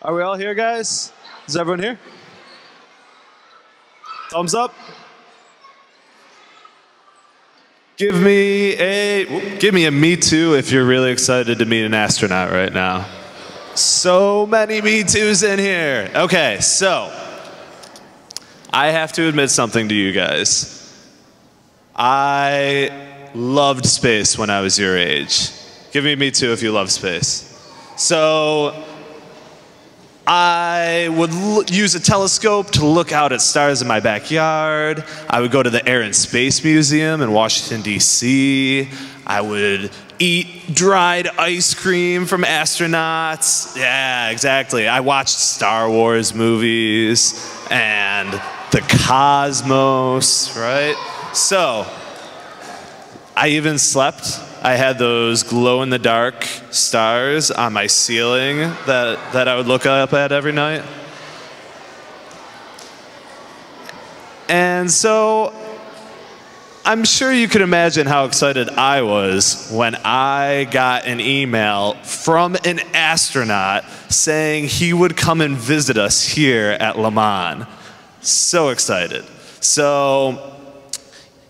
Are we all here, guys? Is everyone here? Thumbs up. Give me a me too if you're really excited to meet an astronaut right now. So many me too's in here. Okay, so I have to admit something to you guys. I loved space when I was your age. Give me too if you love space. So I would use a telescope to look out at stars in my backyard. I would go to the Air and Space Museum in Washington, D.C. I would eat dried ice cream from astronauts. Yeah, exactly. I watched Star Wars movies and the cosmos, right? So I even slept. I had those glow-in-the-dark stars on my ceiling that I would look up at every night. And so I'm sure you can imagine how excited I was when I got an email from an astronaut saying he would come and visit us here at Le Mans. So excited. So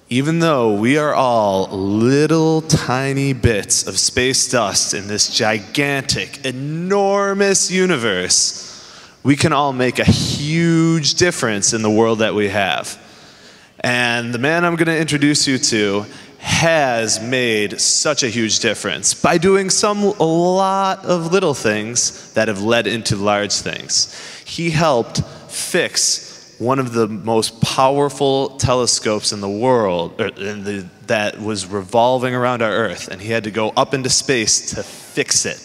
even though we are all little tiny bits of space dust in this gigantic, enormous universe, we can all make a huge difference in the world that we have. And the man I'm going to introduce you to has made such a huge difference by doing a lot of little things that have led into large things. He helped fix one of the most powerful telescopes in the world that was revolving around our Earth, and he had to go up into space to fix it.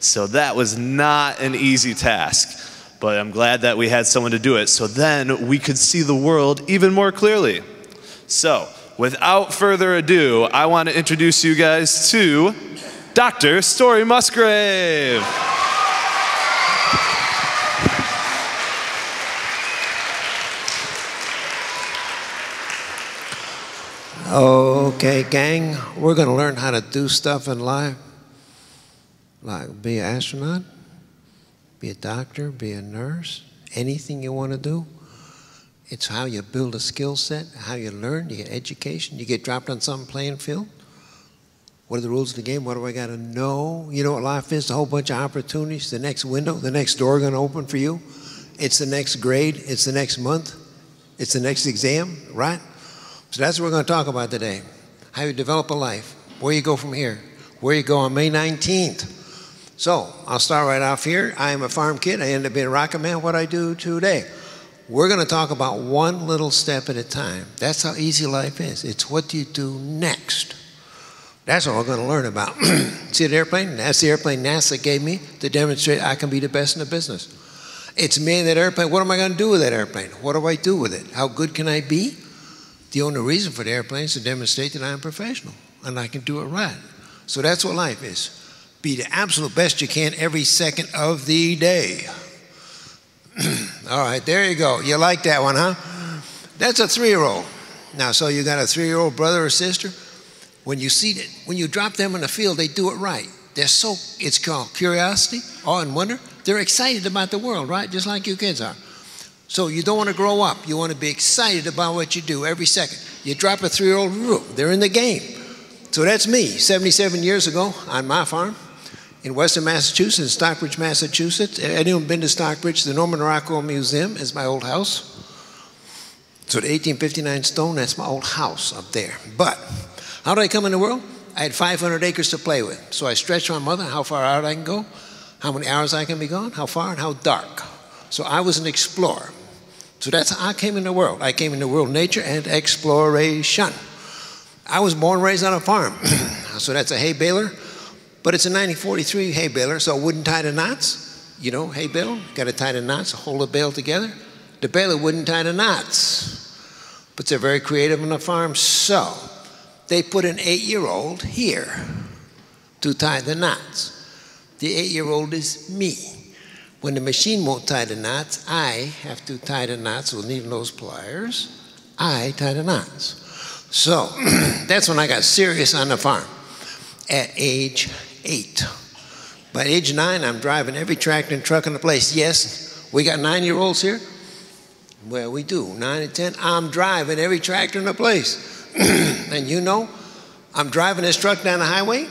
So that was not an easy task, but I'm glad that we had someone to do it, so then we could see the world even more clearly. So, without further ado, I want to introduce you guys to Dr. Story Musgrave. Okay, gang, we're going to learn how to do stuff in life, like be an astronaut, be a doctor, be a nurse, anything you want to do. It's how you build a skill set, how you learn, you get education, you get dropped on some playing field. What are the rules of the game? What do I got to know? You know what life is? A whole bunch of opportunities, the next window, the next door going to open for you. It's the next grade, it's the next month, it's the next exam, right? So that's what we're going to talk about today. How you develop a life, where you go from here, where you go on May 19th. So I'll start right off here. I am a farm kid. I ended up being a rocket man. What I do today. We're going to talk about one little step at a time. That's how easy life is. It's what do you do next. That's what we're going to learn about. See the airplane? That's the airplane NASA gave me to demonstrate I can be the best in the business. It's me and that airplane. What am I going to do with that airplane? What do I do with it? How good can I be? The only reason for the airplane is to demonstrate that I'm a professional and I can do it right. So that's what life is. Be the absolute best you can every second of the day. All right, there you go. You like that one, huh? That's a 3-year-old. Now, so you got a 3-year-old brother or sister. When you drop them in the field, they do it right. It's called curiosity, awe and wonder. They're excited about the world, right? Just like you kids are. So you don't want to grow up. You want to be excited about what you do every second. You drop a 3-year-old group, they're in the game. So that's me, 77 years ago on my farm in western Massachusetts, Stockbridge, Massachusetts. Anyone been to Stockbridge? The Norman Rockwell Museum is my old house. So the 1859 stone, that's my old house up there. But how did I come in the world? I had 500 acres to play with. So I stretched my mother, how far out I can go, how many hours I can be gone, how far and how dark. So I was an explorer. So that's how I came in the world. I came in the world, nature and exploration. I was born and raised on a farm. So that's a hay baler, but it's a 1943 hay baler, so it wouldn't tie the knots. You know, hay bale, got to tie the knots, hold the bale together. The baler wouldn't tie the knots, but they're very creative on the farm. So they put an 8-year-old here to tie the knots. The 8-year-old is me. When the machine won't tie the knots, I have to tie the knots with needle nose pliers. I tie the knots. So that's when I got serious on the farm at age 8. By age 9, I'm driving every tractor and truck in the place. Yes, we got 9-year-olds here. Well, we do, 9 and 10. I'm driving every tractor in the place. And you know, I'm driving this truck down the highway,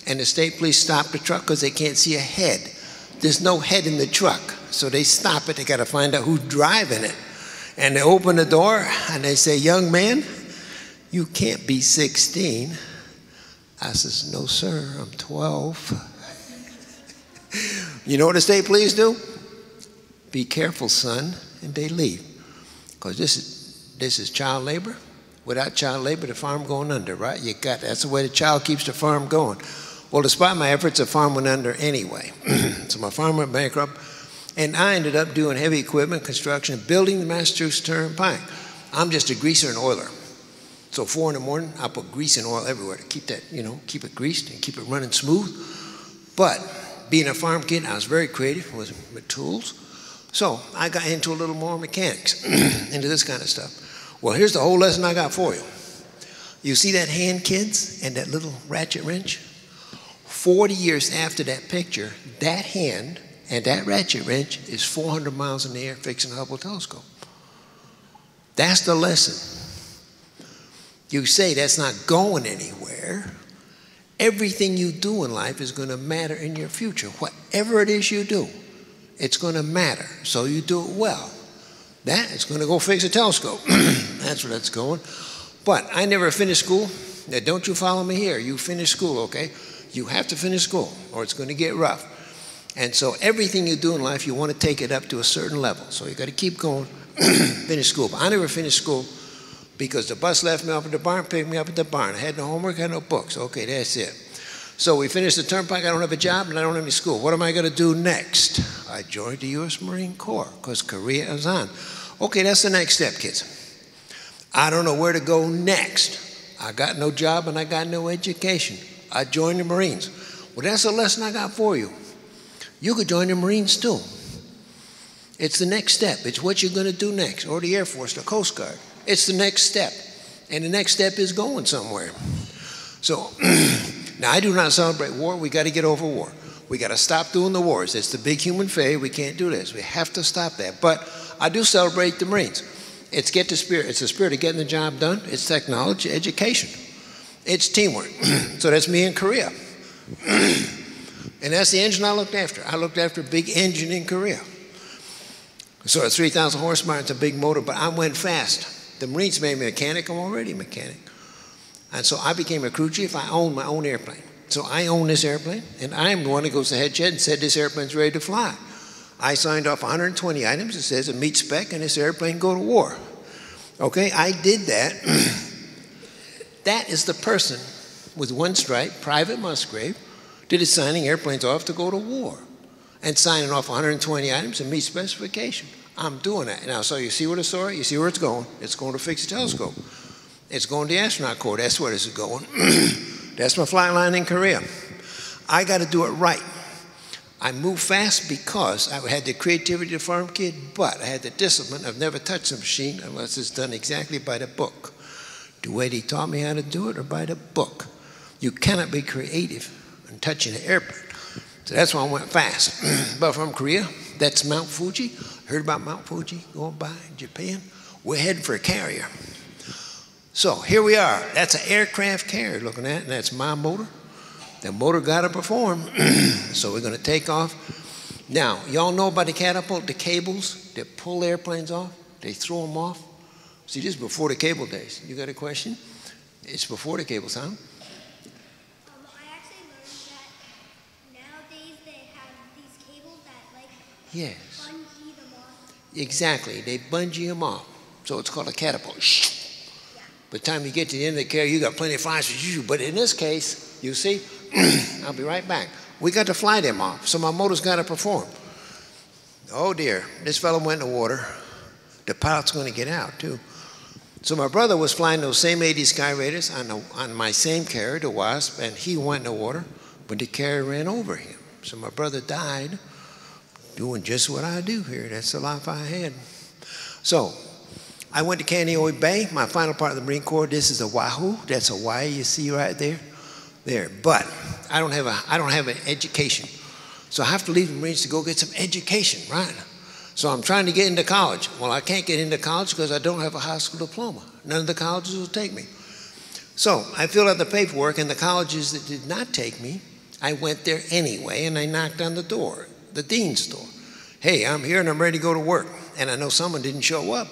and the state police stop the truck because they can't see a head. There's no head in the truck, so they stop it. They got to find out who's driving it. And they open the door, and they say, young man, you can't be 16. I says, no, sir, I'm 12. You know what the state police do? Be careful, son, and they leave. Because this is child labor. Without child labor, the farm going under, right? That's the way the child keeps the farm going. Well, despite my efforts, the farm went under anyway. So my farm went bankrupt, and I ended up doing heavy equipment, construction, building the Massachusetts Turnpike. I'm just a greaser and oiler. So 4 in the morning, I put grease and oil everywhere to keep that, keep it greased and keep it running smooth. But being a farm kid, I was very creative with tools. So I got into a little more mechanics, into this kind of stuff. Well, here's the whole lesson I got for you. You see that hand, kids, and that little ratchet wrench? 40 years after that picture, that hand and that ratchet wrench is 400 miles in the air fixing the Hubble telescope. That's the lesson. You say that's not going anywhere. Everything you do in life is going to matter in your future. Whatever it is you do, it's going to matter. So you do it well. That is going to go fix a telescope. That's where that's going. But I never finished school. Now, don't you follow me here. You finish school, okay? You have to finish school or it's going to get rough. And so everything you do in life, you want to take it up to a certain level. So you got to keep going, finish school. But I never finished school because the bus left me off at the barn, picked me up at the barn. I had no homework, I had no books. Okay, that's it. So we finished the turnpike. I don't have a job and I don't have any school. What am I going to do next? I joined the U.S. Marine Corps because Korea is on. Okay, that's the next step, kids. I don't know where to go next. I got no job and I got no education. I joined the Marines. Well, that's a lesson I got for you. You could join the Marines too. It's the next step. It's what you're going to do next, or the Air Force, the Coast Guard. It's the next step. And the next step is going somewhere. So, now I do not celebrate war. We got to get over war. We got to stop doing the wars. It's the big human failure. We can't do this. We have to stop that. But I do celebrate the Marines. It's get the spirit. It's the spirit of getting the job done. It's technology, education. It's teamwork. So that's me in Korea. And that's the engine I looked after. I looked after a big engine in Korea. So it's 3,000 horsepower. It's a big motor, but I went fast. The Marines made me a mechanic. I'm already a mechanic. And so I became a crew chief. I owned my own airplane. So I own this airplane, and I'm the one that goes to head shed and said this airplane's ready to fly. I signed off 120 items. It says it meets spec, and this airplane go to war. Okay, I did that. That is the person with one stripe, Private Musgrave, that is signing airplanes off to go to war and signing off 120 items and meet specification. I'm doing that. Now, so you see where the story, you see where it's going. It's going to fix the telescope. It's going to the astronaut corps. That's where this is going. That's my flight line in Korea. I got to do it right. I move fast because I had the creativity of a farm kid, but I had the discipline of never touched a machine unless it's done exactly by the book. The way they taught me how to do it or by the book. You cannot be creative in touching an airplane. So that's why I went fast. But from Korea, that's Mount Fuji. Heard about Mount Fuji going by in Japan? We're heading for a carrier. So here we are. That's an aircraft carrier looking at, and that's my motor. The motor got to perform. So we're going to take off. Now, y'all know about the catapult, the cables that pull airplanes off? They throw them off. See, this is before the cable days. You got a question? It's before the cables, huh? I actually learned that nowadays they have these cables that Yes. bungee them off. Exactly. They bungee them off. So it's called a catapult. By the time you get to the end of the carrier, you got plenty of flies to use. But in this case, you see, I'll be right back. We got to fly them off. So my motor's got to perform. Oh dear, this fellow went in the water. The pilot's going to get out too. So my brother was flying those same 80 Sky Raiders on my same carrier, the Wasp, and he went in the water, but the carrier ran over him. So my brother died doing just what I do here. That's the life I had. So I went to Kaneohe Bay, my final part of the Marine Corps. This is Oahu. That's Hawaii you see right there. But I don't have an education. So I have to leave the Marines to go get some education, right? So I'm trying to get into college. Well, I can't get into college because I don't have a high school diploma. None of the colleges will take me. So I filled out the paperwork, and the colleges that did not take me, I went there anyway, and I knocked on the door, the dean's door. Hey, I'm here and I'm ready to go to work. And I know someone didn't show up.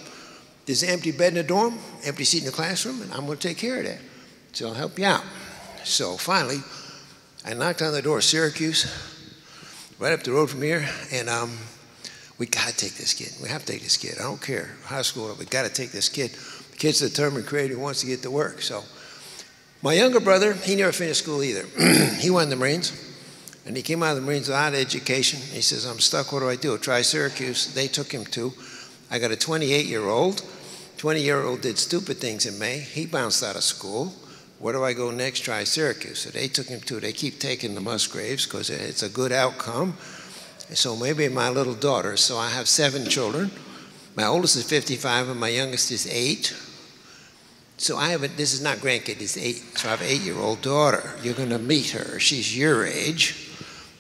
There's an empty bed in the dorm, empty seat in the classroom, and I'm going to take care of that. So I'll help you out. So finally, I knocked on the door of Syracuse, right up the road from here, and we got to take this kid. We have to take this kid. I don't care, high school, we got to take this kid. The kid's determined, creative, wants to get to work. So my younger brother, he never finished school either. He went in the Marines, and he came out of the Marines without education. He says, I'm stuck, what do I do? Try Syracuse. They took him to. I got a 28-year-old. 20-year-old did stupid things in May. He bounced out of school. Where do I go next? Try Syracuse. So they took him to. They keep taking the Musgraves because it's a good outcome. So maybe my little daughter. So I have 7 children. My oldest is 55 and my youngest is 8. So I have this is not grandkid, it's 8. So I have an 8-year-old daughter. You're going to meet her. She's your age.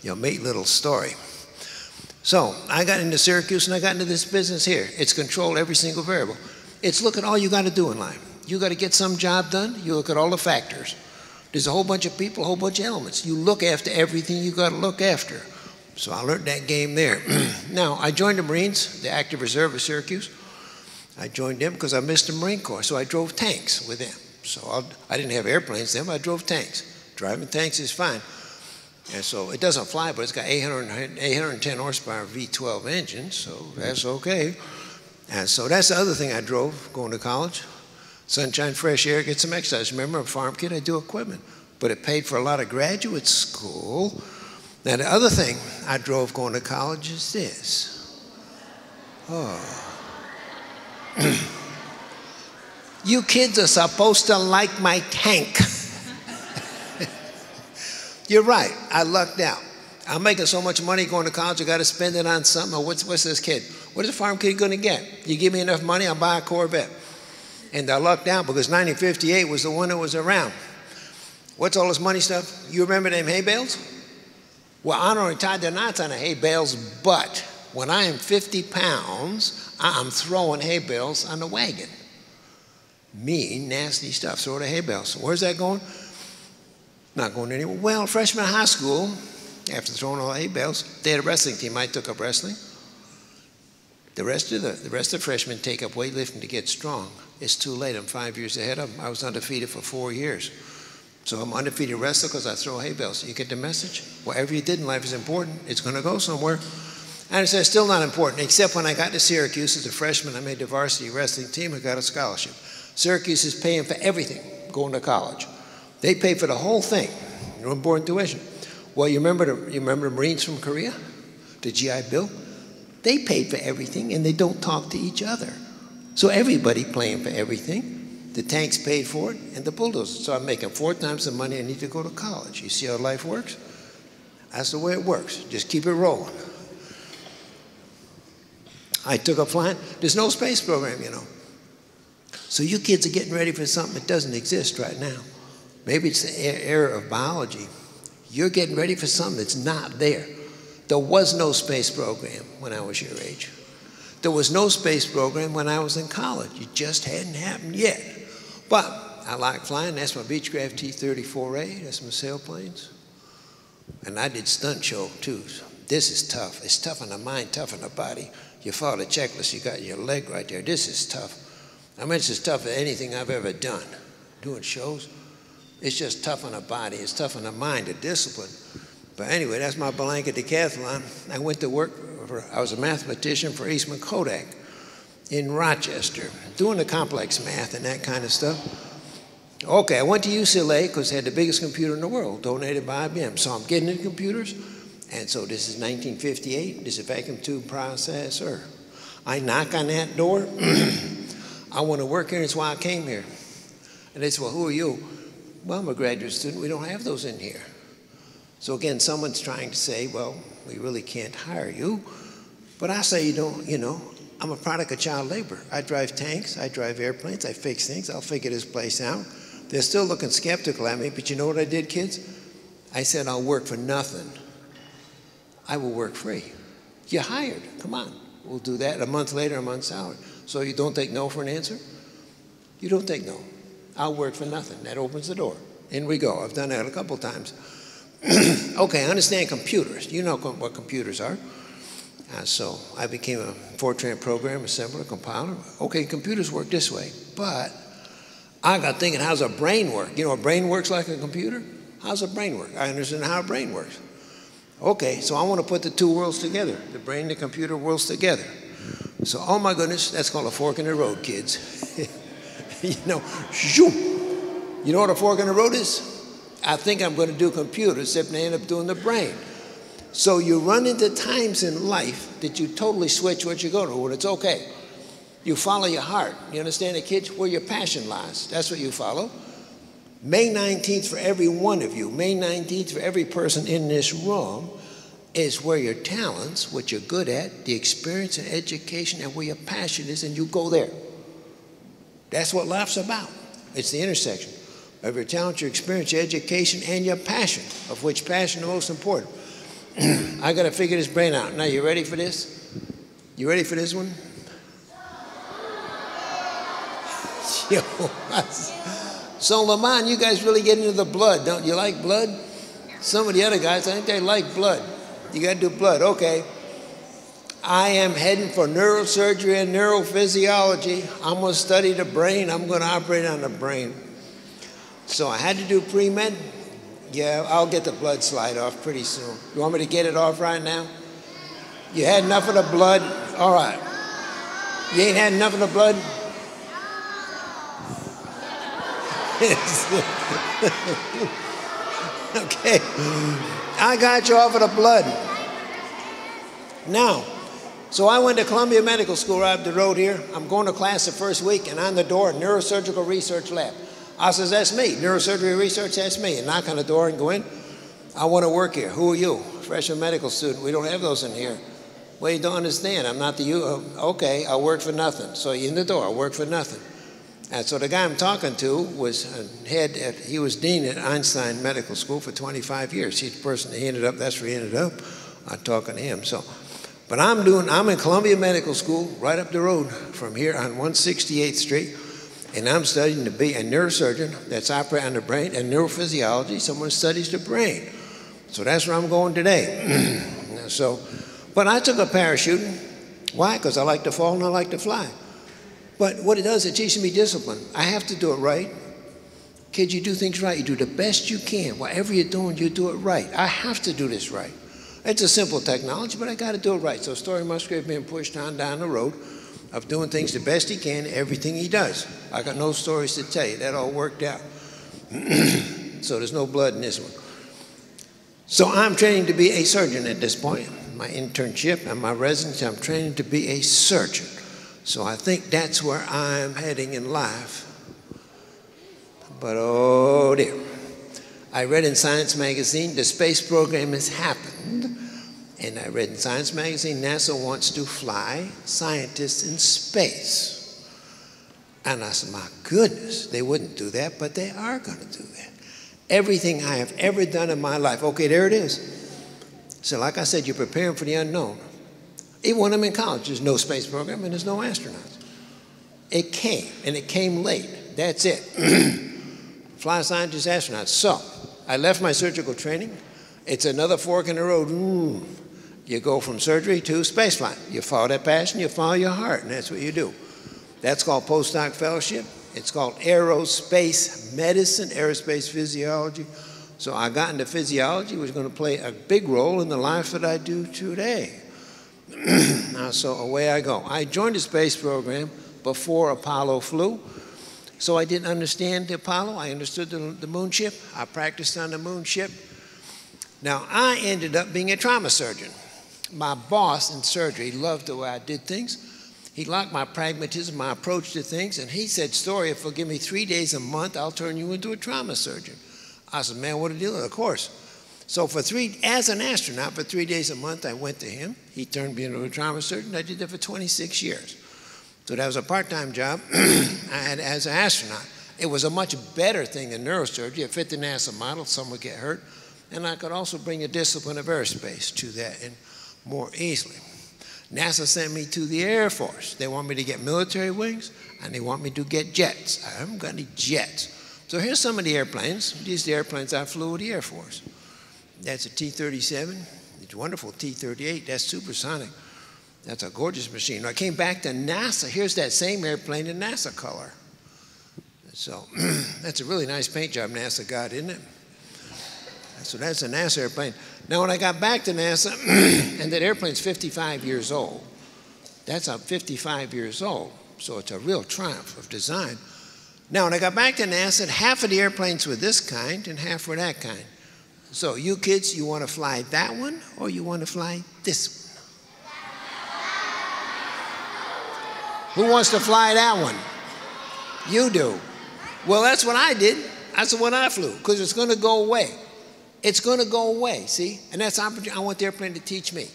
You'll meet little story. So I got into Syracuse and I got into this business here. It's control every single variable. It's look at all you got to do in life. You got to get some job done. You look at all the factors. There's a whole bunch of people, a whole bunch of elements. You look after everything you got to look after. So I learned that game there. Now, I joined the Marines, the active reserve of Syracuse. I joined them because I missed the Marine Corps, so I drove tanks with them. So I didn't have airplanes then, but I drove tanks. Driving tanks is fine. And so it doesn't fly, but it's got 810 horsepower V12 engine, so that's okay. And so that's the other thing I drove going to college. Sunshine, fresh air, get some exercise. Remember, I'm a farm kid, I do equipment. But it paid for a lot of graduate school. Now, the other thing I drove going to college is this. Oh. You kids are supposed to like my tank. You're right, I lucked out. I'm making so much money going to college, I got to spend it on something. What's this kid? What is a farm kid going to get? You give me enough money, I'll buy a Corvette. And I lucked out because 1958 was the one that was around. What's all this money stuff? You remember them hay bales? Well, I don't tie the knots on the hay bales, but when I am 50 pounds, I'm throwing hay bales on the wagon. Mean, nasty stuff, throw the hay bales. Where's that going? Not going anywhere. Well, freshman high school, after throwing all the hay bales, they had a wrestling team. I took up wrestling. The rest of the freshmen take up weightlifting to get strong. It's too late. I'm 5 years ahead of them. I was undefeated for 4 years. So I'm undefeated wrestler because I throw hay bales. You get the message? Whatever you did in life is important. It's going to go somewhere. And it says still not important, except when I got to Syracuse as a freshman, I made the varsity wrestling team. I got a scholarship. Syracuse is paying for everything going to college. They pay for the whole thing. You're on board tuition. Well, you remember the Marines from Korea? The GI Bill? They paid for everything, and they don't talk to each other. So everybody paying for everything. The tanks paid for it, and the bulldozers. So I'm making 4 times the money I need to go to college. You see how life works? That's the way it works. Just keep it rolling. I took up flying. There's no space program, you know. So you kids are getting ready for something that doesn't exist right now. Maybe it's the era of biology. You're getting ready for something that's not there. There was no space program when I was your age. There was no space program when I was in college. It just hadn't happened yet. But I like flying. That's my Beechcraft T-34A. That's my sailplanes. And I did stunt show too. This is tough. It's tough on the mind, tough on the body. You follow the checklist, you got your leg right there. This is tough. I mean, it's as tough as anything I've ever done. Doing shows, it's just tough on the body. It's tough on the mind, the discipline. But anyway, that's my blanket decathlon. I went to work I was a mathematician for Eastman Kodak in Rochester, doing the complex math and that kind of stuff. Okay, I went to UCLA because they had the biggest computer in the world, donated by IBM. So I'm getting into computers. And so this is 1958. This is a vacuum tube processor. I knock on that door. I want to work here. That's why I came here. And they said, well, who are you? Well, I'm a graduate student. We don't have those in here. So again, someone's trying to say, well, we really can't hire you. But I say, you know, I'm a product of child labor. I drive tanks. I drive airplanes. I fix things. I'll figure this place out. They're still looking skeptical at me. But you know what I did, kids? I said, I'll work for nothing. I will work free. You're hired. Come on. We'll do that. A month later, I'm on salary. So you don't take no for an answer? You don't take no. I'll work for nothing. That opens the door. In we go. I've done that a couple times. Okay, I understand computers. You know what computers are. So I became a Fortran program, assembler, compiler. Okay, computers work this way. But I got thinking, how's a brain work? You know, a brain works like a computer? How's a brain work? I understand how a brain works. Okay, so I want to put the two worlds together, the brain and the computer worlds together. So, oh my goodness, that's called a fork in the road, kids. You know, shoo. You know what a fork in the road is? I think I'm going to do computers, except they end up doing the brain. So you run into times in life that you totally switch what you go to, when it's okay. You follow your heart. You understand it, kids? Where your passion lies. That's what you follow. May 19th for every one of you, May 19th for every person in this room, is where your talents, what you're good at, the experience and education, and where your passion is, and you go there. That's what life's about. It's the intersection of your talent, your experience, your education, and your passion, of which passion is the most important. I got to figure this brain out. Now, you ready for this? You ready for this one? Yo, so, Lamont, you guys really get into the blood. Don't you like blood? Some of the other guys, I think they like blood. You got to do blood. Okay. I am heading for neurosurgery and neurophysiology. I'm going to study the brain. I'm going to operate on the brain. So I had to do pre-med. Yeah, I'll get the blood slide off pretty soon. You want me to get it off right now? You had enough of the blood? All right. You ain't had enough of the blood? Okay. I got you off of the blood. Now, so I went to Columbia Medical School right up the road here. I'm going to class the first week, and on the door, neurosurgical research lab. I says, that's me. Neurosurgery research, that's me. And knock on the door and go in. I want to work here. Who are you? Freshman medical student. We don't have those in here. Well, you don't understand. I'm not the you. Okay, I'll work for nothing. So in the door, I'll work for nothing. And so the guy I'm talking to was he was dean at Einstein Medical School for 25 years. He's the person that he ended up, that's where he ended up. I'm talking to him. So, but I'm in Columbia Medical School right up the road from here on 168th Street. And I'm studying to be a neurosurgeon that's operating on the brain, and neurophysiology, someone who studies the brain. So that's where I'm going today. But I took up parachuting. Why? Because I like to fall and I like to fly. But what it does, it teaches me discipline. I have to do it right. Kids, you do things right. You do the best you can. Whatever you're doing, you do it right. I have to do this right. It's a simple technology, but I got to do it right. So Story Musgrave being pushed on down the road of doing things the best he can, everything he does. I got no stories to tell you. That all worked out. So there's no blood in this one. So I'm training to be a surgeon at this point. My internship and my residency, I'm training to be a surgeon. So I think that's where I'm heading in life. But oh dear. I read in Science magazine, the space program has happened. And I read in Science magazine, NASA wants to fly scientists in space. And I said, my goodness, they wouldn't do that, but they are going to do that. Everything I have ever done in my life, okay, there it is. So like I said, you're preparing for the unknown. Even when I'm in college, there's no space program and there's no astronauts. It came, and it came late. That's it. Fly scientists, astronauts. So I left my surgical training. It's another fork in the road. You go from surgery to spaceflight. You follow that passion, you follow your heart, and that's what you do. That's called postdoc fellowship. It's called aerospace medicine, aerospace physiology. So I got into physiology, which was going to play a big role in the life that I do today. So away I go. I joined the space program before Apollo flew. So I didn't understand the Apollo. I understood the moon ship. I practiced on the moon ship. Now, I ended up being a trauma surgeon. My boss in surgery loved the way I did things. He liked my pragmatism, my approach to things, and he said, Story, if you'll give me 3 days a month, I'll turn you into a trauma surgeon. I said, man, what a deal, of course. So as an astronaut, for 3 days a month, I went to him. He turned me into a trauma surgeon. I did that for 26 years. So that was a part-time job I had as an astronaut. It was a much better thing than neurosurgery. It fit the NASA model. Some would get hurt. And I could also bring the discipline of aerospace to that and more easily. NASA sent me to the Air Force. They want me to get military wings, and they want me to get jets. I haven't got any jets. So here's some of the airplanes. These are the airplanes I flew with the Air Force. That's a T-37. It's a wonderful T-38. That's supersonic. That's a gorgeous machine. When I came back to NASA. Here's that same airplane in NASA color. So that's a really nice paint job NASA got, isn't it? So that's a NASA airplane. Now, when I got back to NASA, and that airplane's 55 years old. That's 55 years old. So it's a real triumph of design. Now, when I got back to NASA, half of the airplanes were this kind and half were that kind. So you kids, you want to fly that one or you want to fly this one? Who wants to fly that one? You do. Well, that's what I did. That's the one I flew because it's going to go away. It's going to go away, see? And that's opportunity. I want the airplane to teach me.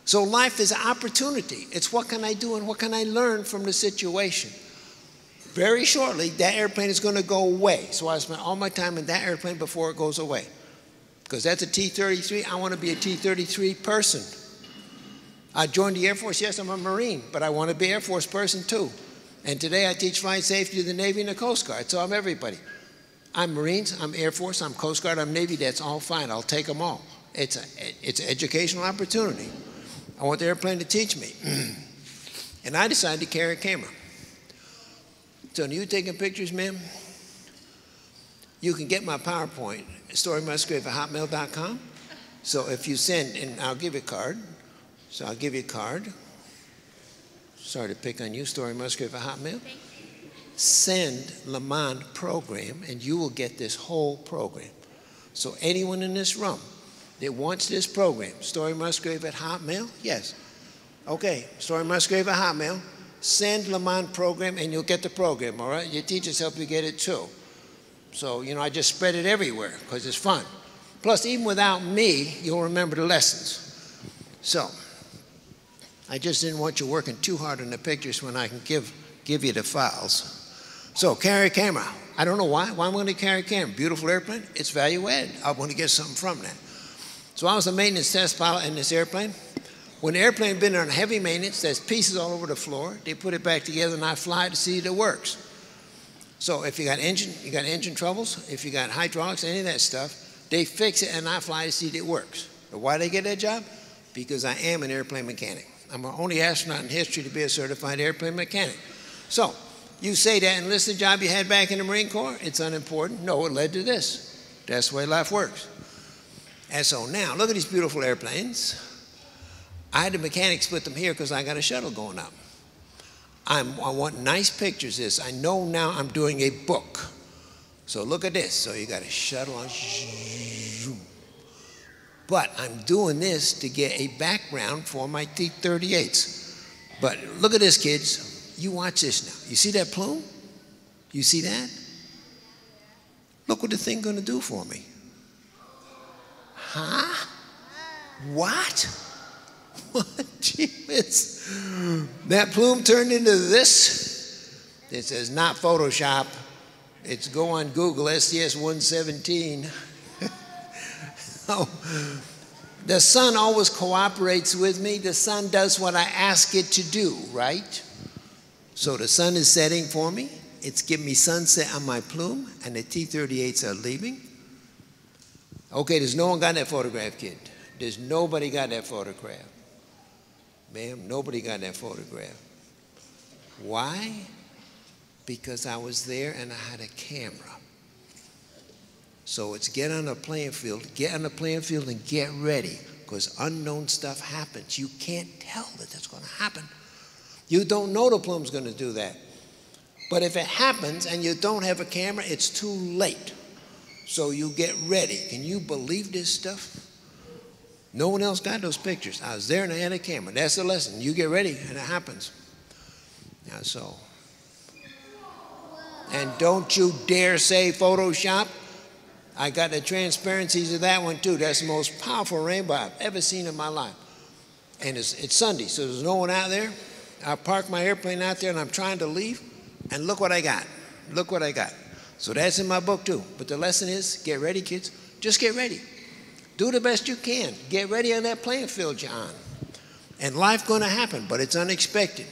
So life is an opportunity. It's what can I do and what can I learn from the situation. Very shortly, that airplane is going to go away. So I spent all my time in that airplane before it goes away. Because that's a T-33. I want to be a T-33 person. I joined the Air Force. Yes, I'm a Marine, but I want to be an Air Force person too. And today I teach flight safety to the Navy and the Coast Guard. So I'm everybody. I'm Marines, I'm Air Force, I'm Coast Guard, I'm Navy. That's all fine. I'll take them all. It's an educational opportunity. I want the airplane to teach me. And I decided to carry a camera. So are you taking pictures, ma'am? You can get my PowerPoint, storymusgrave@hotmail.com. So if you send, and I'll give you a card. So I'll give you a card. Sorry to pick on you, storymusgrave@hotmail. Send Lamont program, and you will get this whole program. So anyone in this room that wants this program, storymusgrave@hotmail, yes. Okay, storymusgrave@hotmail. Send Lamont program, and you'll get the program, all right? Your teachers help you get it too. So, you know, I just spread it everywhere because it's fun. Plus, even without me, you'll remember the lessons. So, I just didn't want you working too hard on the pictures when I can give you the files. So, carry a camera. I don't know why. Why am I going to carry a camera? Beautiful airplane. It's value added. I want to get something from that. So I was a maintenance test pilot in this airplane. When the airplane had been on heavy maintenance, there's pieces all over the floor. They put it back together and I fly to see that it works. So if you got engine troubles, if you got hydraulics, any of that stuff, they fix it and I fly to see that it works. But why did I get that job? Because I am an airplane mechanic. I'm the only astronaut in history to be a certified airplane mechanic. So you say that enlisted job you had back in the Marine Corps, it's unimportant. No, it led to this. That's the way life works. And so now, look at these beautiful airplanes. I had the mechanics put them here because I got a shuttle going up. I want nice pictures of this. I know now I'm doing a book. So look at this. So you got a shuttle on. But I'm doing this to get a background for my T-38s. But look at this, kids. You watch this now. You see that plume? You see that? Look what the thing's going to do for me. Huh? What? What? Jeez. That plume turned into this. It says not Photoshop. It's go on Google, STS 117. Oh, the sun always cooperates with me. The sun does what I ask it to do, right? So the sun is setting for me. It's giving me sunset on my plume, and the T-38s are leaving. Okay, there's no one got that photograph, kid. There's nobody got that photograph. Ma'am, nobody got that photograph. Why? Because I was there and I had a camera. So it's get on the playing field and get ready, because unknown stuff happens. You can't tell that that's going to happen. You don't know the plume's going to do that. But if it happens and you don't have a camera, it's too late. So you get ready. Can you believe this stuff? No one else got those pictures. I was there and I had a camera. That's the lesson. You get ready and it happens. Now, so. And don't you dare say Photoshop. I got the transparencies of that one too. That's the most powerful rainbow I've ever seen in my life. And it's Sunday, so there's no one out there. I parked my airplane out there and I'm trying to leave, and look what I got. Look what I got. So that's in my book too. But the lesson is, get ready, kids. Just get ready. Do the best you can. Get ready on that playing field you're on. And life going to happen, but it's unexpected.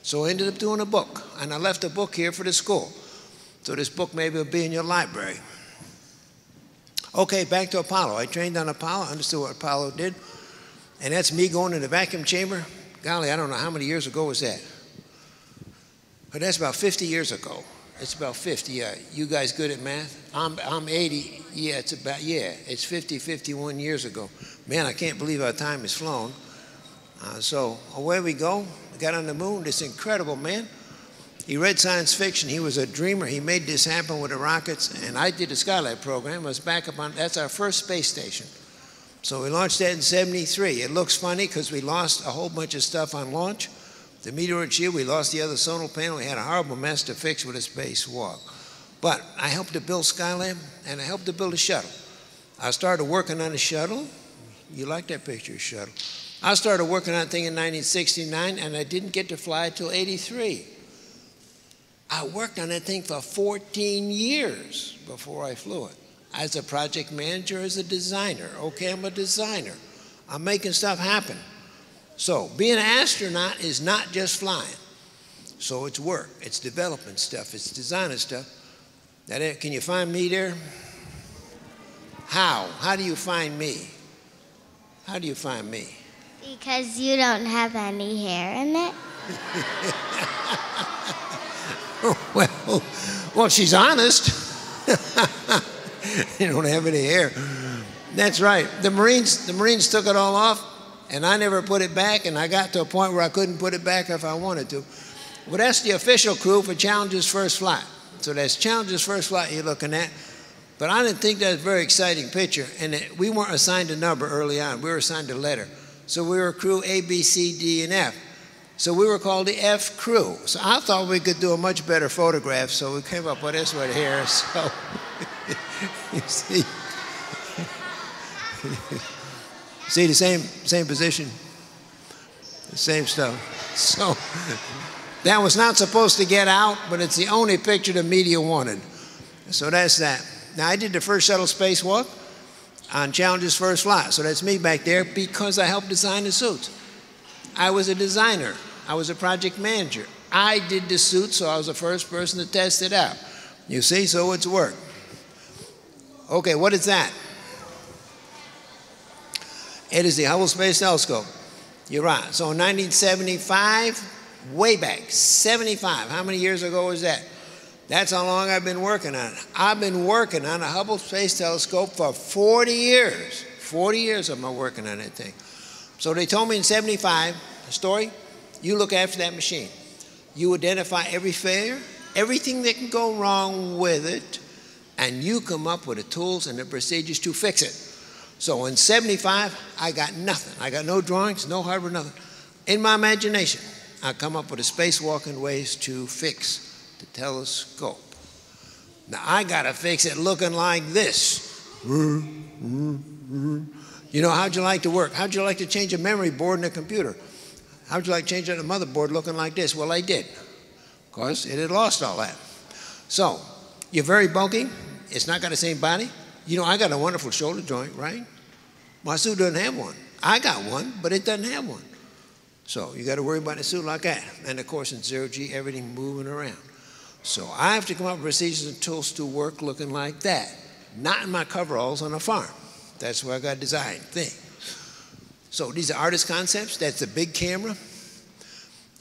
So I ended up doing a book, and I left a book here for the school. So this book maybe will be in your library. Okay, back to Apollo. I trained on Apollo, understood what Apollo did, and that's me going in the vacuum chamber. Golly, I don't know how many years ago was that. But that's about 50 years ago. It's about 50, yeah. You guys good at math? I'm 80, yeah, it's 50, 51 years ago. Man, I can't believe our time has flown. So away we go. We got on the moon, this incredible man. He read science fiction, he was a dreamer. He made this happen with the rockets, and I did the Skylab program. I was back up on, that's our first space station. So we launched that in '73. It looks funny because we lost a whole bunch of stuff on launch. The meteoroid shield, we lost the other sonar panel. We had a horrible mess to fix with a spacewalk. But I helped to build Skylab, and I helped to build a shuttle. I started working on a shuttle. You like that picture, shuttle? I started working on that thing in 1969, and I didn't get to fly it till '83. I worked on that thing for 14 years before I flew it. As a project manager, as a designer. Okay, I'm a designer. I'm making stuff happen. So being an astronaut is not just flying. So it's work, it's development stuff, it's designing stuff. Can you find me there? How? How do you find me? How do you find me? Because you don't have any hair in it. Well, she's honest. You don't have any hair. That's right. The Marines took it all off, and I never put it back, and I got to a point where I couldn't put it back if I wanted to. Well, that's the official crew for Challenger's first flight. So that's Challenger's first flight you're looking at. But I didn't think that was a very exciting picture, and we weren't assigned a number early on. We were assigned a letter. So we were crew A, B, C, D, and F. So we were called the F crew. So I thought we could do a much better photograph, so we came up with this one here. So you see the same position, the same stuff. So that was not supposed to get out, but it's the only picture the media wanted. So that's that. Now I did the first shuttle spacewalk on Challenger's first flight. So that's me back there because I helped design the suits. I was a designer. I was a project manager. I did the suit, so I was the first person to test it out. You see, so it's work. Okay, what is that? It is the Hubble Space Telescope. You're right. So in 1975, way back, 75, how many years ago was that? That's how long I've been working on it. I've been working on a Hubble Space Telescope for 40 years. 40 years I've been working on that thing. So they told me in 75, the story, you look after that machine. You identify every failure, everything that can go wrong with it, and you come up with the tools and the procedures to fix it. So in 75, I got nothing. I got no drawings, no hardware, nothing. In my imagination, I come up with a spacewalking ways to fix the telescope. Now I gotta fix it looking like this. You know, how'd you like to work? How'd you like to change a memory board in a computer? How'd you like to change a motherboard looking like this? Well, I did, because it had lost all that. So, you're very bulky. It's not got the same body. You know, I got a wonderful shoulder joint, right? My suit doesn't have one. I got one, but it doesn't have one. So, you got to worry about a suit like that. And of course, in zero-G, everything moving around. So, I have to come up with procedures and tools to work looking like that. Not in my coveralls on a farm. That's where I got design thing. So these are artist concepts. That's a big camera.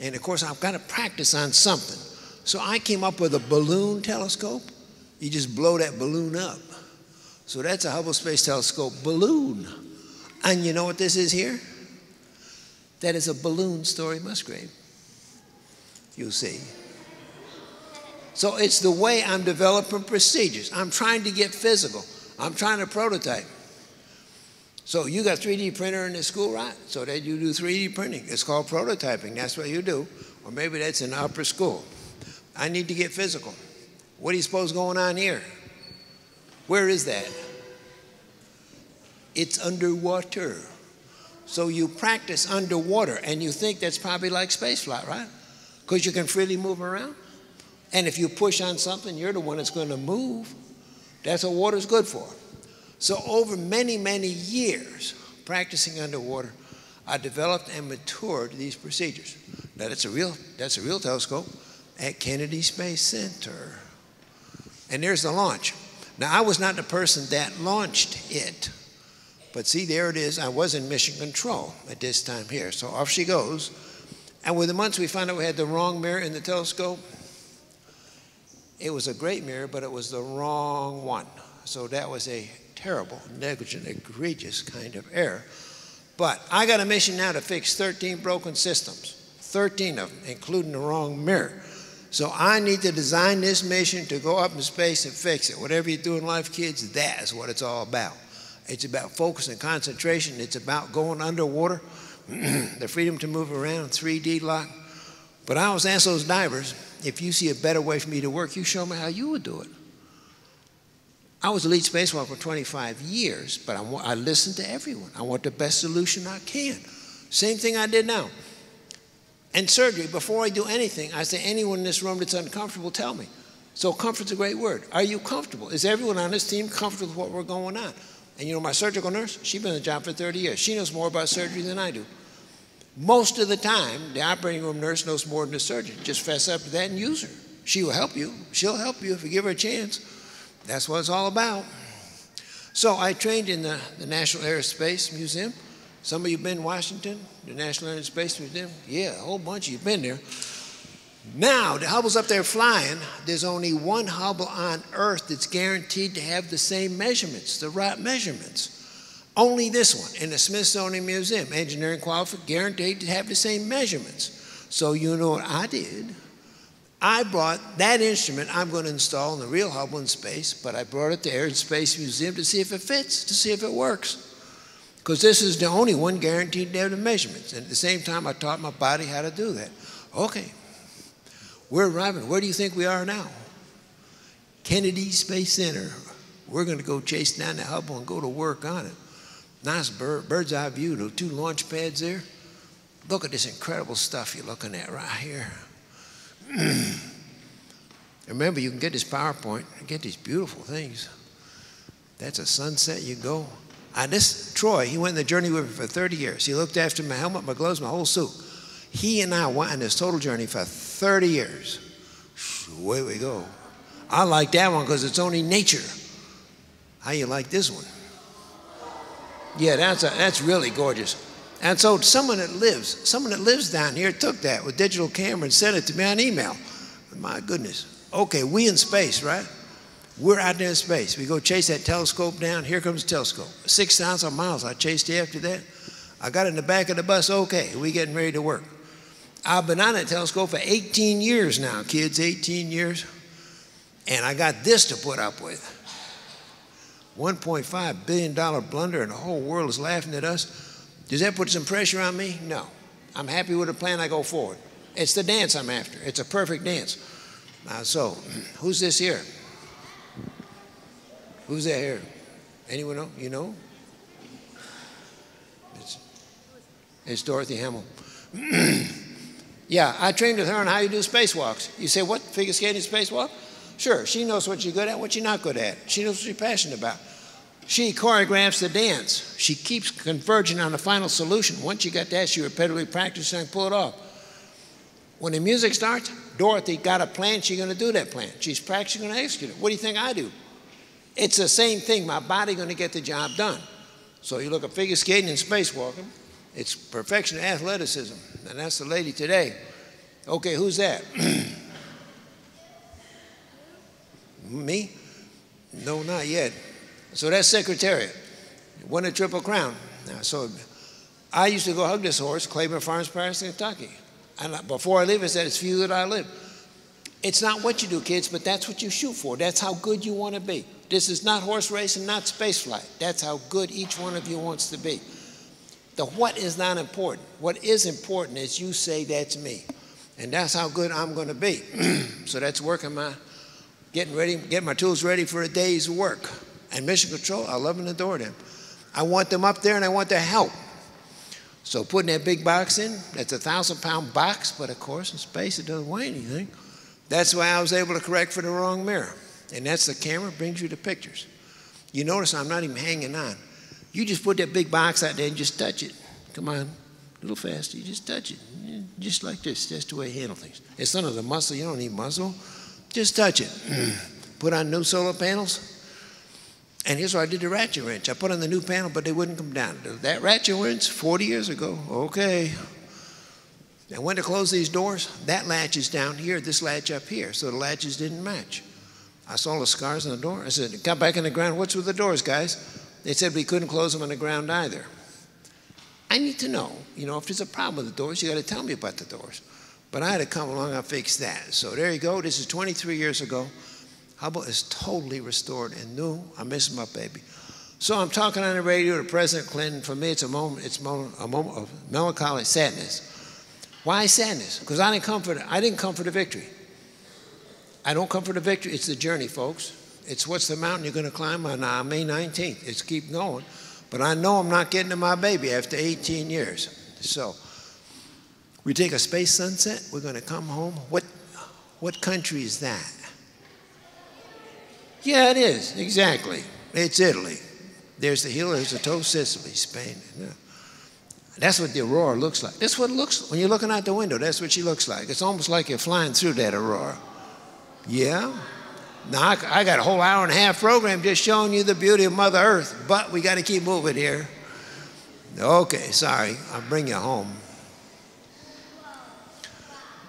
And of course, I've got to practice on something. So I came up with a balloon telescope. You just blow that balloon up. So that's a Hubble Space Telescope balloon. And you know what this is here? That is a balloon story Musgrave. You'll see. So it's the way I'm developing procedures. I'm trying to get physical. I'm trying to prototype. So you got a 3D printer in the school, right? So that you do 3D printing. It's called prototyping. That's what you do. Or maybe that's in upper school. I need to get physical. What do you suppose going on here? Where is that? It's underwater. So you practice underwater, and you think that's probably like spaceflight, right? Because you can freely move around. And if you push on something, you're the one that's going to move. That's what water's good for. So over many, many years practicing underwater, I developed and matured these procedures. Now that's a real telescope at Kennedy Space Center. And there's the launch. Now I was not the person that launched it, but see, there it is. I was in mission control at this time here. So off she goes. And within months we found out we had the wrong mirror in the telescope. It was a great mirror, but it was the wrong one. So that was a terrible, negligent, egregious kind of error. But I got a mission now to fix 13 broken systems, 13 of them, including the wrong mirror. So I need to design this mission to go up in space and fix it. Whatever you do in life, kids, that is what it's all about. It's about focus and concentration. It's about going underwater, the freedom to move around, 3D lock. But I always ask those divers, if you see a better way for me to work, you show me how you would do it. I was the lead spacewalker for 25 years, but I listen to everyone. I want the best solution I can. Same thing I did now. And surgery, before I do anything, I say, anyone in this room that's uncomfortable, tell me. So comfort's a great word. Are you comfortable? Is everyone on this team comfortable with what we're going on? And you know, my surgical nurse, she's been in the job for 30 years. She knows more about surgery than I do. Most of the time, the operating room nurse knows more than the surgeon. Just fess up to that and use her. She will help you. She'll help you if you give her a chance. That's what it's all about. So I trained in the National Air and Space Museum. Some of you been in Washington, the National Air and Space Museum? Yeah, a whole bunch of you been there. Now, the Hubble's up there flying. There's only one Hubble on Earth that's guaranteed to have the same measurements, the right measurements. Only this one in the Smithsonian Museum, engineering qualified, guaranteed to have the same measurements. So you know what I did? I brought that instrument I'm going to install in the real Hubble in space, but I brought it to Air and Space Museum to see if it fits, to see if it works. Because this is the only one guaranteed to have the measurements. And at the same time, I taught my body how to do that. Okay, we're arriving. Where do you think we are now? Kennedy Space Center. We're going to go chase down the Hubble and go to work on it. Nice bird's eye view, the 2 launch pads there. Look at this incredible stuff you're looking at right here. Remember, you can get this PowerPoint and get these beautiful things. That's a sunset, you go. This Troy, he went on the journey with me for 30 years. He looked after my helmet, my gloves, my whole suit. He and I went on this total journey for 30 years. Away we go. I like that one because it's only nature. How you like this one? Yeah, that's really gorgeous. And so someone that lives down here took that with digital camera and sent it to me on email. My goodness. Okay, we in space, right? We're out there in space. We go chase that telescope down. Here comes the telescope. 6,000 miles I chased it after that. I got in the back of the bus. Okay, we getting ready to work. I've been on that telescope for 18 years now, kids, 18 years. And I got this to put up with. $1.5 billion blunder and the whole world is laughing at us. Does that put some pressure on me? No. I'm happy with the plan. I go forward. It's the dance I'm after. It's a perfect dance. So, who's this here? Who's that here? Anyone know? You know? It's Dorothy Hamill. Yeah, I trained with her on how you do spacewalks. You say, what? Figure skating spacewalk? Sure, she knows what you're good at, what you're not good at. She knows what you're passionate about. She choreographs the dance. She keeps converging on the final solution. Once you get that, she repetitively practices and pull it off. When the music starts, Dorothy got a plan. She's going to do that plan. She's practicing and executing it. What do you think I do? It's the same thing. My body's going to get the job done. So you look at figure skating and spacewalking. It's perfection of athleticism. And that's the lady today. Okay, who's that? Me? No, not yet. So that's Secretariat. Won a Triple Crown. Now, so I used to go hug this horse, Claiborne Farms, Paris, Kentucky. And before I leave, I said, it's for you that I live. It's not what you do, kids, but that's what you shoot for. That's how good you want to be. This is not horse racing, not space flight. That's how good each one of you wants to be. The what is not important. What is important is you say, that's me. And that's how good I'm going to be. So that's working getting my tools ready for a day's work. And mission control, I love and adore them. I want them up there and I want their help. So putting that big box in, that's a 1,000-pound box, but of course in space it doesn't weigh anything. That's why I was able to correct for the wrong mirror. And that's the camera, brings you the pictures. You notice I'm not even hanging on. You just put that big box out there and just touch it. Come on, a little faster. You just touch it. Just like this. That's the way you handle things. It's none of the muscle. You don't need muscle. Just touch it. Put on new solar panels. And here's where I did the ratchet wrench. I put on the new panel, but they wouldn't come down. That ratchet wrench, 40 years ago. Okay. And when to close these doors, that latch is down here, this latch up here. So the latches didn't match. I saw the scars on the door. I said, got back in the ground. What's with the doors, guys? They said we couldn't close them on the ground either. I need to know, if there's a problem with the doors, you got to tell me about the doors. But I had to come along and fix that. So there you go. This is 23 years ago. Hubble is totally restored and new. I miss my baby. So I'm talking on the radio to President Clinton. For me, it's a moment of melancholy sadness. Why sadness? Because I didn't come for the victory. I don't come for the victory. It's the journey, folks. It's what's the mountain you're going to climb on May 19th. It's keep going. But I know I'm not getting to my baby after 18 years. So we take a space sunset. We're going to come home. What country is that? Yeah, it is. Exactly. It's Italy. There's the heel, there's the toe, Sicily, Spain. Yeah. That's what the aurora looks like. That's what it looks like. When you're looking out the window, that's what she looks like. It's almost like you're flying through that aurora. Yeah. Now, I got a whole hour and a half program just showing you the beauty of Mother Earth, but we got to keep moving here. Okay, sorry. I'll bring you home.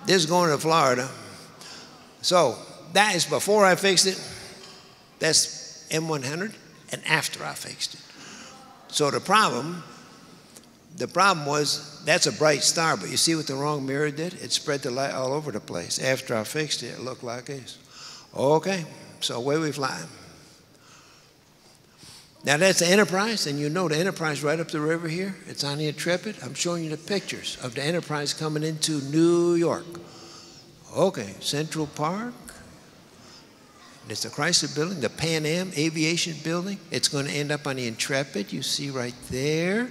This is going to Florida. So that is before I fixed it. That's M100, and after I fixed it. So the problem was, that's a bright star, but you see what the wrong mirror did? It spread the light all over the place. After I fixed it, it looked like this. Okay, so away we fly. Now that's the Enterprise, and you know the Enterprise right up the river here. It's on the Intrepid. I'm showing you the pictures of the Enterprise coming into New York. Okay, Central Park. It's the Chrysler building, the Pan Am Aviation building. It's going to end up on the Intrepid, you see right there.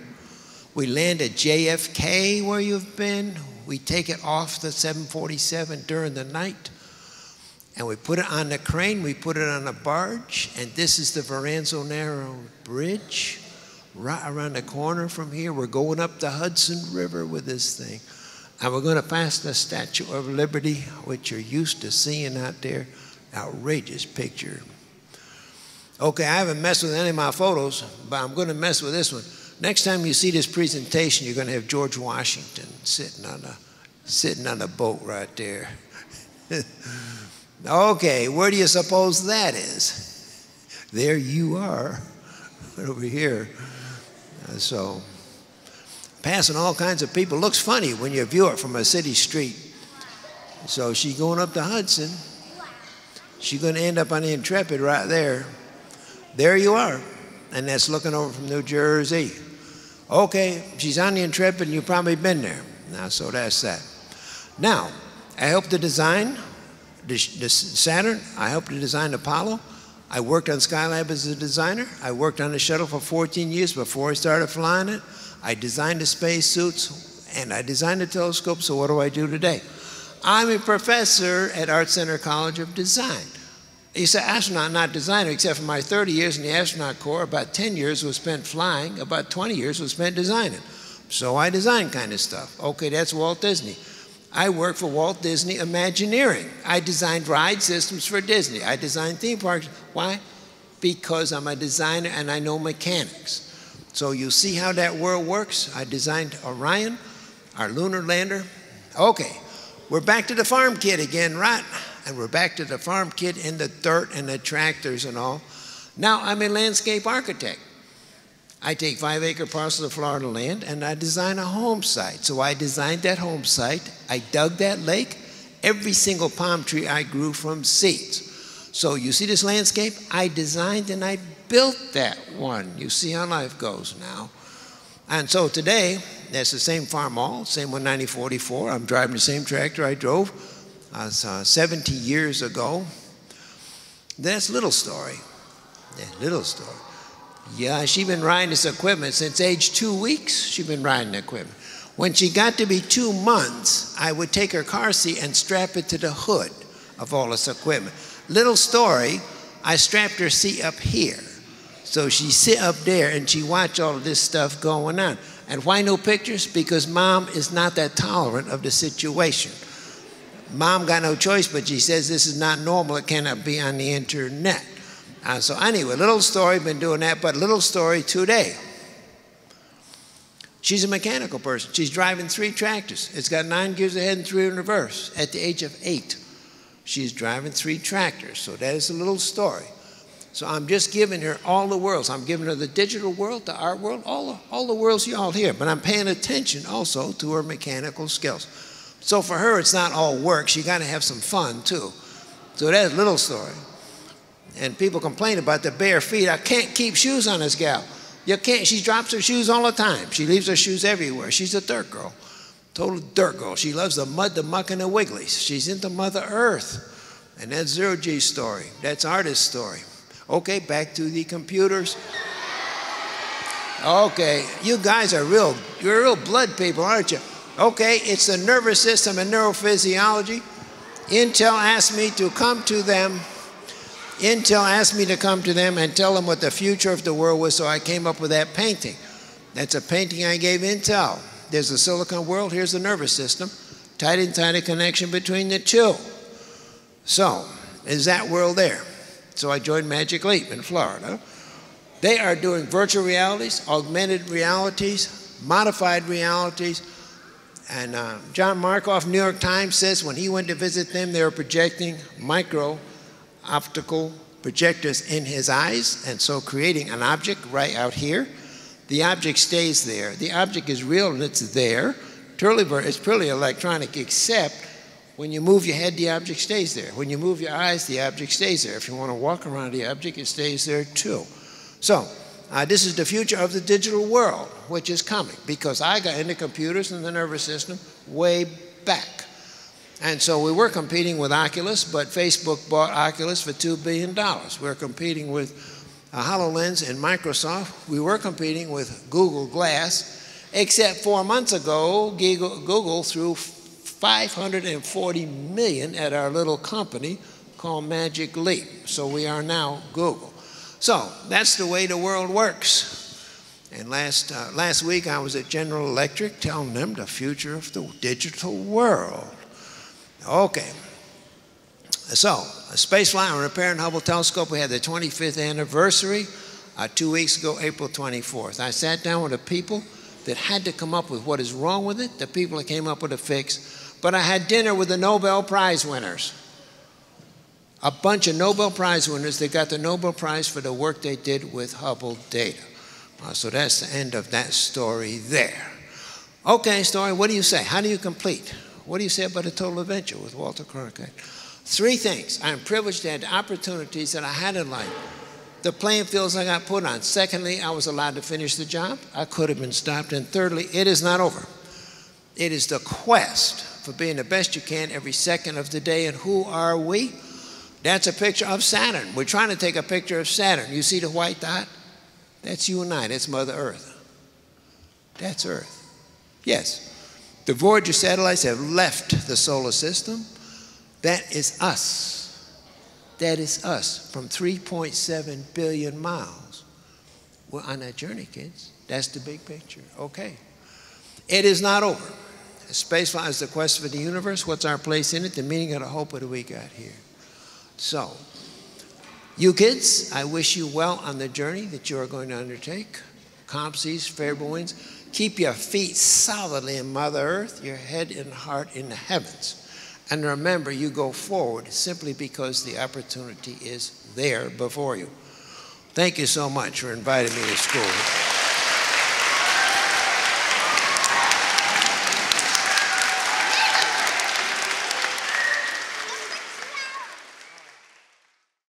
We land at JFK where you've been. We take it off the 747 during the night. And we put it on the crane, we put it on a barge. And this is the Verrazano Narrow Bridge. Right around the corner from here, we're going up the Hudson River with this thing. And we're going to pass the Statue of Liberty, which you're used to seeing out there. Outrageous picture. Okay, I haven't messed with any of my photos, but I'm going to mess with this one. Next time you see this presentation, you're going to have George Washington sitting on a boat right there. Okay, where do you suppose that is? There you are, over here. So, passing all kinds of people. Looks funny when you view it from a city street. So she's going up the Hudson. She's going to end up on the Intrepid right there. There you are. And that's looking over from New Jersey. Okay, she's on the Intrepid and you've probably been there. Now, so that's that. Now, I helped to design the Saturn. I helped to design Apollo. I worked on Skylab as a designer. I worked on the shuttle for 14 years before I started flying it. I designed the space suits and I designed the telescope. So what do I do today? I'm a professor at Art Center College of Design. You say astronaut, not designer, except for my 30 years in the astronaut corps, about 10 years was spent flying, about 20 years was spent designing. So I design kind of stuff. Okay, that's Walt Disney. I work for Walt Disney Imagineering. I designed ride systems for Disney. I designed theme parks. Why? Because I'm a designer and I know mechanics. So you see how that world works? I designed Orion, our lunar lander. Okay. We're back to the farm kid again, right? And we're back to the farm kid in the dirt and the tractors and all. Now I'm a landscape architect. I take 5-acre parcels of Florida land and I design a home site. So I designed that home site. I dug that lake. Every single palm tree I grew from seeds. So you see this landscape? I designed and I built that one. You see how life goes now. And so today, that's the same farm all, same 19044. I'm driving the same tractor I drove 70 years ago. That's Little Story. Yeah, Little Story. Yeah, she's been riding this equipment since age 2 weeks. She's been riding the equipment. When she got to be 2 months, I would take her car seat and strap it to the hood of all this equipment. Little Story, I strapped her seat up here. So she sit up there and she watch all of this stuff going on. And why no pictures? Because Mom is not that tolerant of the situation. Mom got no choice, but she says this is not normal. It cannot be on the internet. So anyway, little story, been doing that, but little story today. She's a mechanical person. She's driving 3 tractors. It's got 9 gears ahead and 3 in reverse at the age of 8. She's driving 3 tractors. So that is a little story. So I'm just giving her all the worlds. I'm giving her the digital world, the art world, all the worlds you all hear. But I'm paying attention also to her mechanical skills. So for her, it's not all work. She got to have some fun too. So that's a little story. And people complain about the bare feet. I can't keep shoes on this gal. You can't. She drops her shoes all the time. She leaves her shoes everywhere. She's a dirt girl. Total dirt girl. She loves the mud, the muck, and the wigglies. She's into Mother Earth. And that's Zero G's story. That's Artist's story. Okay, back to the computers. Okay, you guys are you're real blood people, aren't you? Okay, it's the nervous system and neurophysiology. Intel asked me to come to them. Intel asked me to come to them and tell them what the future of the world was, so I came up with that painting. That's a painting I gave Intel. There's the silicon world, here's the nervous system. Tight and tighter connection between the two. So, is that world there? So I joined Magic Leap in Florida. They are doing virtual realities, augmented realities, modified realities. And John Markoff, New York Times, says when he went to visit them, they were projecting micro optical projectors in his eyes, and so creating an object right out here. The object stays there. The object is real and it's there. It's purely electronic, except when you move your head, the object stays there. When you move your eyes, the object stays there. If you want to walk around the object, it stays there too. So this is the future of the digital world, which is coming, because I got into computers and the nervous system way back. And so we were competing with Oculus, but Facebook bought Oculus for $2 billion. We're competing with HoloLens and Microsoft. We were competing with Google Glass, except 4 months ago, Google threw $540 million at our little company called Magic Leap. So we are now Google. So that's the way the world works. And last week I was at General Electric telling them the future of the digital world. Okay. So, a space flight and repair and Hubble telescope, we had the 25th anniversary 2 weeks ago, April 24th. I sat down with the people that had to come up with what is wrong with it, the people that came up with a fix, but I had dinner with the Nobel Prize winners. A bunch of Nobel Prize winners that got the Nobel Prize for the work they did with Hubble data. So that's the end of that story there. Okay, story, what do you say? How do you complete? What do you say about a total adventure with Walter Cronkite? 3 things. I'm privileged to have the opportunities that I had in life. The playing fields I got put on. Secondly, I was allowed to finish the job. I could have been stopped. And thirdly, it is not over. It is the quest for being the best you can every second of the day. And who are we? That's a picture of Saturn. We're trying to take a picture of Saturn. You see the white dot? That's you and I. That's Mother Earth. That's Earth. Yes. The Voyager satellites have left the solar system. That is us. That is us from 3.7 billion miles. We're on that journey, kids. That's the big picture. Okay. It is not over. Spaceflight is the quest for the universe. What's our place in it? The meaning of the hope of the we got here. So, you kids, I wish you well on the journey that you are going to undertake. Calm seas, favorable winds. Keep your feet solidly in Mother Earth, your head and heart in the heavens. And remember, you go forward simply because the opportunity is there before you. Thank you so much for inviting me to school.